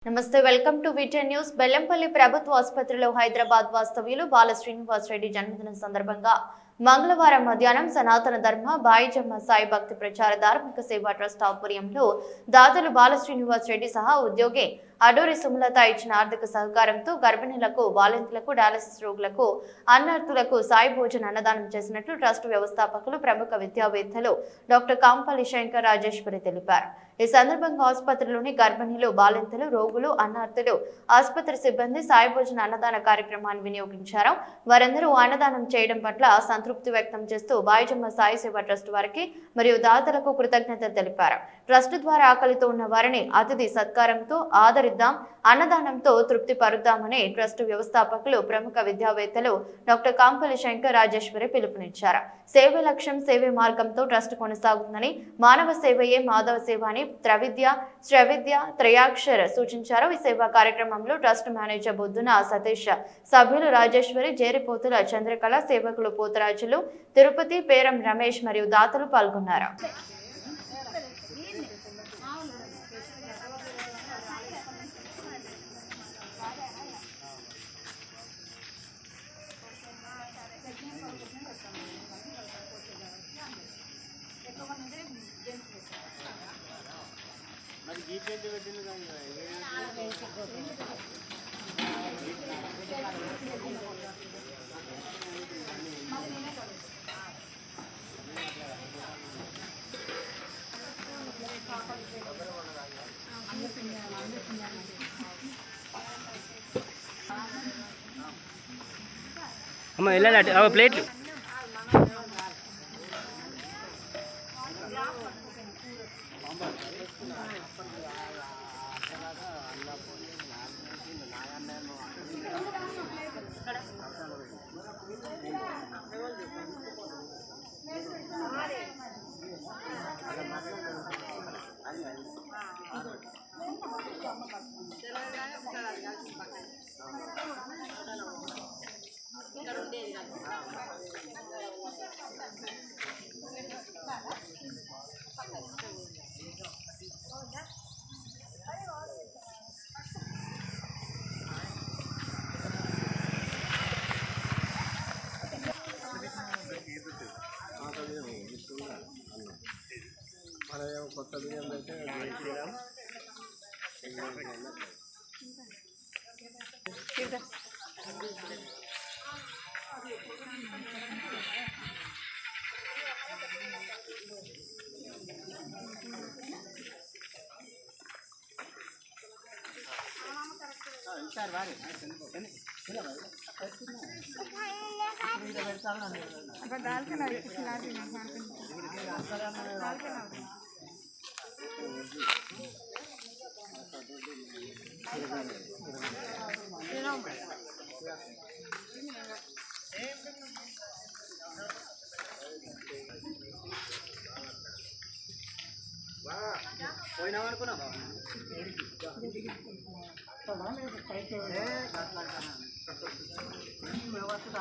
నమస్తే welcome to vision news. Bellampalli ప్రభుత్వ ఆసుపత్రిలో హైదరాబాద్ వాస్తవ్యులు బాల శ్రీనివాస్ రెడ్డి జన్మదినం సందర్భంగా మంగళవారం మధ్యాహ్నం సనాతన ధర్మ బాయిజమ్మ సాయి భక్తి ప్రచార ధార్మిక సేవా ట్రస్ట్ ఆధ్వర్యంలో దాతలు బాల శ్రీనివాస్ రెడ్డి సహా ఉద్యోగి అడూరి సుమలత ఇచ్చిన ఆర్థిక సహకారంతో గర్భిణులకు, బాలింతలకు, డయాలసిస్ రోగులకు, అన్నార్థులకు సాయి భోజన అన్నదానం చేసినట్లు ట్రస్ట్ వ్యవస్థాపకులు ప్రముఖ విద్యావేత్తలు డాక్టర్ కాంపల్లి శంకర్ రాజేశ్వరి తెలిపారు. ఈ సందర్భంగా ఆసుపత్రిలోని గర్భిణీలు, బాలింతలు, రోగులు, అన్నార్థులు, ఆసుపత్రి సిబ్బంది సాయి భోజన అన్నదాన కార్యక్రమాన్ని వినియోగించారు. వారందరూ అన్నదానం చేయడం పట్ల సంతృప్తి వ్యక్తం చేస్తూ బాయిజమ్మ సాయి సేవ ట్రస్ట్ వారికి మరియు దాతలకు కృతజ్ఞతలు తెలిపారు. ట్రస్ట్ ద్వారా ఆకలితో ఉన్న వారిని అతిథి సత్కారంతో ఆదరిద్దాం, అన్నదానంతో తృప్తి పరుద్దామని ట్రస్ట్ వ్యవస్థాపకులు ప్రముఖ విద్యావేత్తలు డాక్టర్ కాంపల్లి శంకర్ రాజేశ్వరి పిలుపునిచ్చారు. సేవే లక్ష్యం, సేవే మార్గంతో ట్రస్ట్ కొనసాగుతుందని, మానవ సేవయే మాధవ సేవ అని త్రవిద్య, శ్రవిద్య, త్రయాక్షర్ సూచించారు. ఈ సేవా కార్యక్రమంలో ట్రస్ట్ మేనేజర్ బొద్దున సతీష్, సభ్యులు రాజేశ్వరి, జేరిపోతుల చంద్రకళ, సేవకులు పోతరాజులు, తిరుపతి, పేరం రమేష్ మరియు దాతలు పాల్గొన్నారు. అమ్మ వెళ్ళాలి ప్లేట్లు కొత్త బియ్యం అయితే పోయినామనుకున్నా వ్యవస్థ